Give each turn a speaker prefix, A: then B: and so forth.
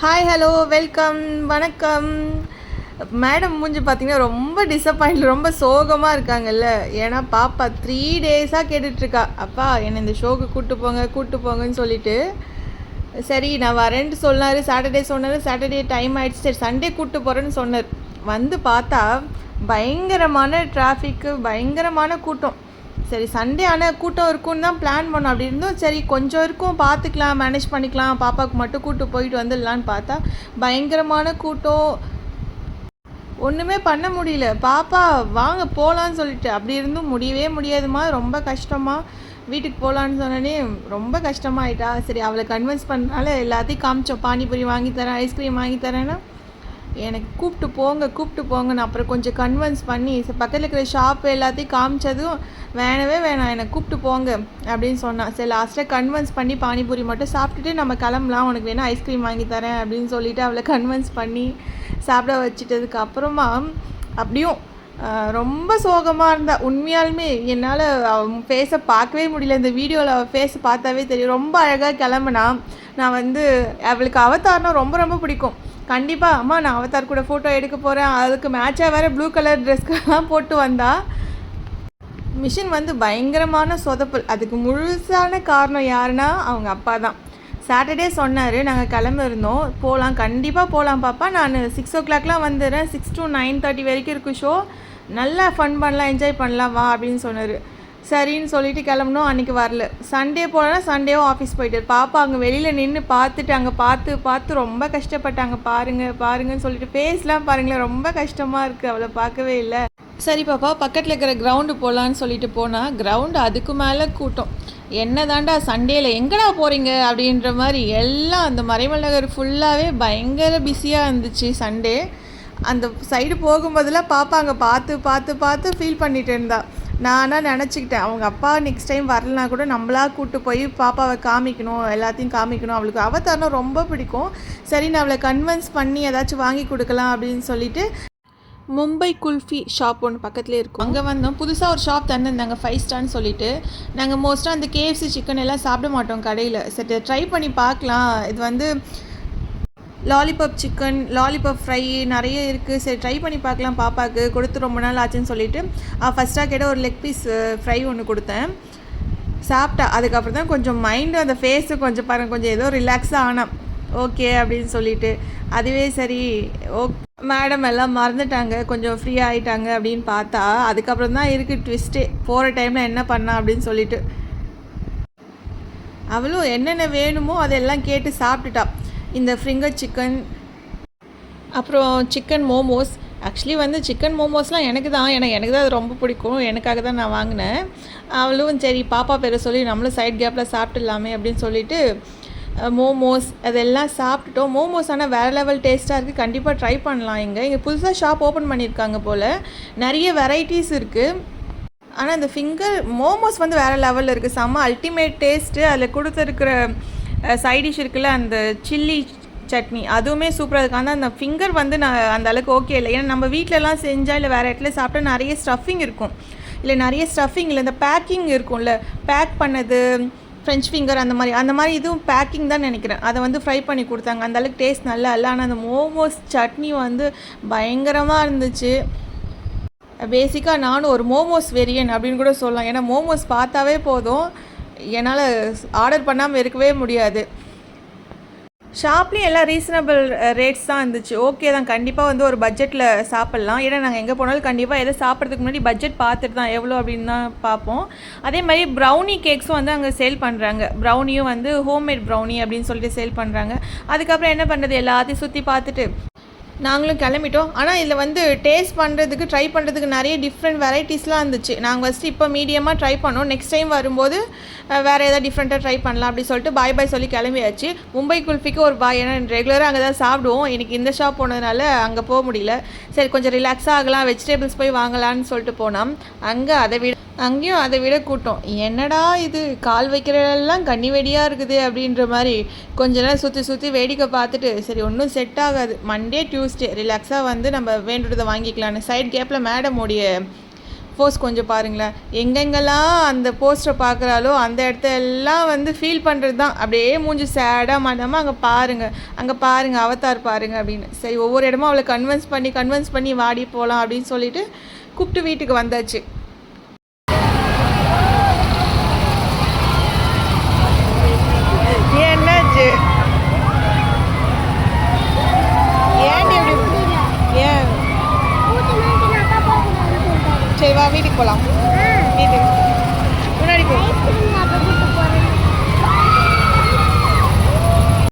A: Hi hello welcome வணக்கம். Madam மூஞ்சி பார்த்தீங்கன்னா ரொம்ப டிசப்பாயிண்ட், ரொம்ப சோகமாக இருக்காங்கல்ல. ஏன்னா பாப்பா 3 டேஸாக கேட்டுட்ருக்கா, அப்பா என்னை இந்த ஷோக்கு கூப்பிட்டு போங்கன்னு சொல்லிட்டு. சரி நான் வரேன்ட்டு சொன்னார். சாட்டர்டே சொன்னார். சாட்டர்டே டைம் ஆகிடுச்சு. சரி சண்டே கூப்பிட்டு போகிறேன்னு சொன்னார். வந்து பார்த்தா பயங்கரமான டிராஃபிக்கு, பயங்கரமான கூட்டம். சரி சண்டே ஆனால் கூட்டம் இருக்குன்னு தான் பிளான் பண்ணோம். அப்படி இருந்தும் சரி கொஞ்சம் இருக்கும், பார்த்துக்கலாம், மேனேஜ் பண்ணிக்கலாம், பாப்பாவுக்கு மட்டும் கூப்பிட்டு போயிட்டு வந்துடலான்னு பார்த்தா பயங்கரமான கூட்டம். ஒன்றுமே பண்ண முடியல. பாப்பா வாங்க போகலான்னு சொல்லிட்டு அப்படி இருந்தும் முடியவே முடியாதுமா, ரொம்ப கஷ்டமாக. வீட்டுக்கு போகலான்னு சொன்னோன்னே ரொம்ப கஷ்டமாயிட்டா. சரி அவளை கன்வின்ஸ் பண்ணனால எல்லாத்தையும் காமிச்சோம். பானிபூரி வாங்கி தரேன், ஐஸ்கிரீம் வாங்கி தரேன்னா எனக்கு கூப்பிட்டு போங்கன்னு அப்புறம் கொஞ்சம் கன்வின்ஸ் பண்ணி பக்கத்தில் இருக்கிற ஷாப் எல்லாத்தையும் காமிச்சதும் வேணவே வேணாம் எனக்கு கூப்பிட்டு போங்க அப்படின்னு சொன்னான். சரி லாஸ்ட்டாக கன்வின்ஸ் பண்ணி பானிபூரி மட்டும் சாப்பிட்டுட்டு நம்ம கிளம்பலாம், உனக்கு வேணால் ஐஸ்கிரீம் வாங்கி தரேன் அப்படின்னு சொல்லிவிட்டு அவளை கன்வின்ஸ் பண்ணி சாப்பிட வச்சுட்டதுக்கு அப்புறமா அப்படியும் ரொம்ப சோகமாக இருந்தா. உண்மையாலுமே என்னால் அவன் ஃபேஸை பார்க்கவே முடியல. இந்த வீடியோவில் அவள் ஃபேஸை பார்த்தாவே தெரியும். ரொம்ப அழகாக கிளம்புனா. நான் அவளுக்கு அவதார்னா ரொம்ப ரொம்ப பிடிக்கும். கண்டிப்பாக அம்மா நான் அவதார் கூட ஃபோட்டோ எடுக்க போகிறேன், அதுக்கு மேட்சாக வேறு ப்ளூ கலர் ட்ரெஸ்க்கெல்லாம் போட்டு வந்தா. மிஷின் பயங்கரமான சொதப்பல். அதுக்கு முழுசான காரணம் யாருன்னா அவங்க அப்பா தான். சாட்டர்டே சொன்னார், நாங்கள் கிளம்பிருந்தோம், போகலாம், கண்டிப்பாக போகலாம் பாப்பா, நான் 6 o'clockலாம் வந்துடுறேன், 6 to 9:30 வரைக்கும் இருக்குது ஷோ, நல்லா ஃபன் பண்ணலாம், என்ஜாய் பண்ணலாம் வா அப்படின்னு சொன்னார். சரின்னு சொல்லிட்டு கிளம்புனோம். அன்றைக்கி வரல. சண்டே போனோன்னா சண்டேவும் ஆஃபீஸ் போயிட்டார். பாப்பா அங்கே வெளியில் நின்று பார்த்துட்டு அங்கே பார்த்து ரொம்ப கஷ்டப்பட்டாங்க. பாருங்கன்னு சொல்லிட்டு ஃபேஸ்லாம் பாருங்களேன், ரொம்ப கஷ்டமாக இருக்குது, அவளை பார்க்கவே இல்லை. சரி பாப்பா பக்கத்தில் இருக்கிற கிரவுண்டு போகலான்னு சொல்லிட்டு போனால் கிரவுண்டு அதுக்கு மேலே கூட்டம். என்ன தாண்டா சண்டேயில் எங்கடா போகிறீங்க அப்படின்ற மாதிரி எல்லாம் அந்த மறைமல் நகர் ஃபுல்லாகவே பயங்கர பிஸியாக இருந்துச்சு சண்டே. அந்த சைடு போகும்போதெல்லாம் பாப்பா அங்கே பார்த்து ஃபீல் பண்ணிட்டு இருந்தா. நானாக நினச்சிக்கிட்டேன் அவங்க அப்பா நெக்ஸ்ட் டைம் வரலனா கூட நம்மளா கூப்பிட்டு போய் பாப்பாவை காமிக்கணும், எல்லாத்தையும் காமிக்கணும். அவளுக்கு அவதார்னா ரொம்ப பிடிக்கும். சரி நான் அவளை கன்வின்ஸ் பண்ணி ஏதாச்சும் வாங்கி கொடுக்கலாம் அப்படின்னு சொல்லிட்டு மும்பை குல்ஃபி ஷாப் ஒன்று பக்கத்துலேயே இருக்கும். அங்கே வந்தோம். புதுசாக ஒரு ஷாப் தந்துருந்தாங்க 5 ஸ்டார்னு சொல்லிட்டு. நாங்கள் மோஸ்ட்டாக அந்த KFC சிக்கன் எல்லாம் சாப்பிட மாட்டோம் கடையில். சரி ட்ரை பண்ணி பார்க்கலாம், இது லாலிபாப் சிக்கன், லாலிபாப் ஃப்ரை நிறைய இருக்குது, சரி ட்ரை பண்ணி பார்க்கலாம், பாப்பாவுக்கு கொடுத்து ரொம்ப நாள் ஆச்சுன்னு சொல்லிட்டு ஃபஸ்ட்டாக கேட்ட ஒரு லெக் பீஸ் ஃப்ரை ஒன்று கொடுத்தேன். சாப்பிட்டா. அதுக்கப்புறம் தான் கொஞ்சம் மைண்டு அந்த ஃபேஸு கொஞ்சம் பாருங்கள், கொஞ்சம் ஏதோ ரிலாக்ஸாக ஆனான். ஓகே அப்படின்னு சொல்லிட்டு அதுவே சரி மேடம் எல்லாம் மறந்துட்டாங்க, கொஞ்சம் ஃப்ரீ ஆகிட்டாங்க அப்படின்னு பார்த்தா அதுக்கப்புறம் தான் இருக்குது ட்விஸ்ட்டே. போகிற டைமில் என்ன பண்ணா அப்படின்னு சொல்லிட்டு அவளும் என்னென்ன வேணுமோ அதெல்லாம் கேட்டு சாப்பிட்டுட்டா. இந்த ஃபிங்கர் சிக்கன், அப்புறம் சிக்கன் மோமோஸ். ஆக்சுவலி சிக்கன் மோமோஸ்லாம் எனக்கு தான், ஏன்னா எனக்கு தான் அது ரொம்ப பிடிக்கும், எனக்காக தான் நான் வாங்கினேன். அவளும் சரி பாப்பா பேரை சொல்லி நம்மளும் சைட் கேப்பில் சாப்பிட்டுடலாமே அப்படின்னு சொல்லிட்டு மோமோஸ் அதெல்லாம் சாப்பிட்டுட்டோம். மோமோஸ் ஆனால் வேறு லெவல் டேஸ்ட்டாக இருக்குது, கண்டிப்பாக ட்ரை பண்ணலாம். இங்கே புதுசாக ஷாப் ஓப்பன் பண்ணியிருக்காங்க போல், நிறைய வெரைட்டிஸ் இருக்குது. ஆனால் இந்த ஃபிங்கர் மோமோஸ் வேறு லெவலில் இருக்குது, செம்ம அல்டிமேட் டேஸ்ட்டு. அதில் கொடுத்துருக்கிற சைடிஷ் இருக்குல்ல, அந்த சில்லி சட்னி அதுவுமே சூப்பராக இருக்குது. ஆனால் அந்த ஃபிங்கர் நான் அந்த அளவுக்கு ஓகே இல்லை. ஏன்னா நம்ம வீட்டிலலாம் செஞ்சால் இல்லை வேறு இடத்துல சாப்பிட்டா நிறைய ஸ்டஃபிங் இருக்கும், இல்லை நிறைய ஸ்டஃபிங் இல்லை, இந்த பேக்கிங் இருக்கும்ல, பேக் பண்ணது ஃப்ரெஞ்ச் ஃபிங்கர் அந்த மாதிரி இதுவும் பேக்கிங் தான் நினைக்கிறேன். அதை ஃப்ரை பண்ணி கொடுத்தாங்க, அந்தளவுக்கு டேஸ்ட் நல்லா இல்லை. ஆனால் அந்த மோமோஸ் சட்னி பயங்கரமாக இருந்துச்சு. பேசிக்காக நானும் ஒரு மோமோஸ் வெரியன் அப்படின்னு கூட சொல்லலாம். ஏன்னா மோமோஸ் பார்த்தாவே போதும், என்னால் ஆர்டர் பண்ணாமல் இருக்கவே முடியாது. ஷாப்லேயும் எல்லாம் ரீசனபிள் ரேட்ஸ் தான் இருந்துச்சு. ஓகே தான், கண்டிப்பாக ஒரு பட்ஜெட்டில் சாப்பிட்லாம். ஏன்னா நாங்கள் எங்கே போனாலும் கண்டிப்பாக எதை சாப்பிட்றதுக்கு முன்னாடி பட்ஜெட் பார்த்துட்டு தான் எவ்வளோ அப்படின்னு தான் பார்ப்போம். அதே மாதிரி ப்ரௌனி கேக்ஸும் அங்கே சேல் பண்ணுறாங்க. ப்ரௌனியும் ஹோம்மேட் ப்ரௌனி அப்படின்னு சொல்லிட்டு சேல் பண்ணுறாங்க. அதுக்கப்புறம் என்ன பண்ணுறது, எல்லாத்தையும் சுற்றி பார்த்துட்டு நாங்களும் கிளம்பிட்டோம். ஆனால் இதில் டேஸ்ட் பண்ணுறதுக்கு ட்ரை பண்ணுறதுக்கு நிறைய டிஃப்ரெண்ட் வெரைட்டிஸ்லாம் இருந்துச்சு. நாங்கள் ஃபஸ்ட்டு இப்போ மீடியமாக ட்ரை பண்ணோம், நெக்ஸ்ட் டைம் வரும்போது வேறு ஏதாவது டிஃப்ரெண்ட்டாக ட்ரை பண்ணலாம் அப்படி சொல்லிட்டு பாய் சொல்லி கிளம்பியாச்சு. மும்பை குல்ஃபிக்கு ஒரு பாய், ஏன்னா ரெகுலராக அங்கே தான் சாப்பிடுவோம். எனக்கு இந்த ஷாப் போனதுனால அங்கே போக முடியல. சரி கொஞ்சம் ரிலாக்ஸாக ஆகலாம், வெஜிடபிள்ஸ் போய் வாங்கலான்னு சொல்லிட்டு போனோம். அங்கேயும் அதை விட கூட்டம். என்னடா இது கால் வைக்கிறதெல்லாம் கண்ணி வெடியாக இருக்குது அப்படின்ற மாதிரி கொஞ்ச நேரம் சுற்றி வேடிக்கை பார்த்துட்டு சரி ஒன்றும் செட் ஆகாது, மண்டே டியூஸ்டே ரிலாக்ஸாக நம்ம வேண்டுறதை வாங்கிக்கலான்னு சைட் கேப்பில் மேடமோடைய போஸ்ட் கொஞ்சம் பாருங்களேன். எங்கெங்கெல்லாம் அந்த போஸ்டரை பார்க்குறாளோ அந்த இடத்த எல்லாம் வந்து ஃபீல் பண்ணுறது தான். அப்படியே மூஞ்சி சேடாக மாட்டாமல் அங்கே பாருங்கள் அவதார் பாருங்கள் அப்படின்னு. சரி, ஒவ்வொரு இடமும் அவளை கன்வின்ஸ் பண்ணி வாடி போகலாம் அப்படின்னு சொல்லிட்டு கூப்பிட்டு வீட்டுக்கு வந்தாச்சு. என்னாச்சு? ஏன் இப்படி? ஏன்? சரி வா வீட்டுக்கு போகலாம். வீட்டுக்கு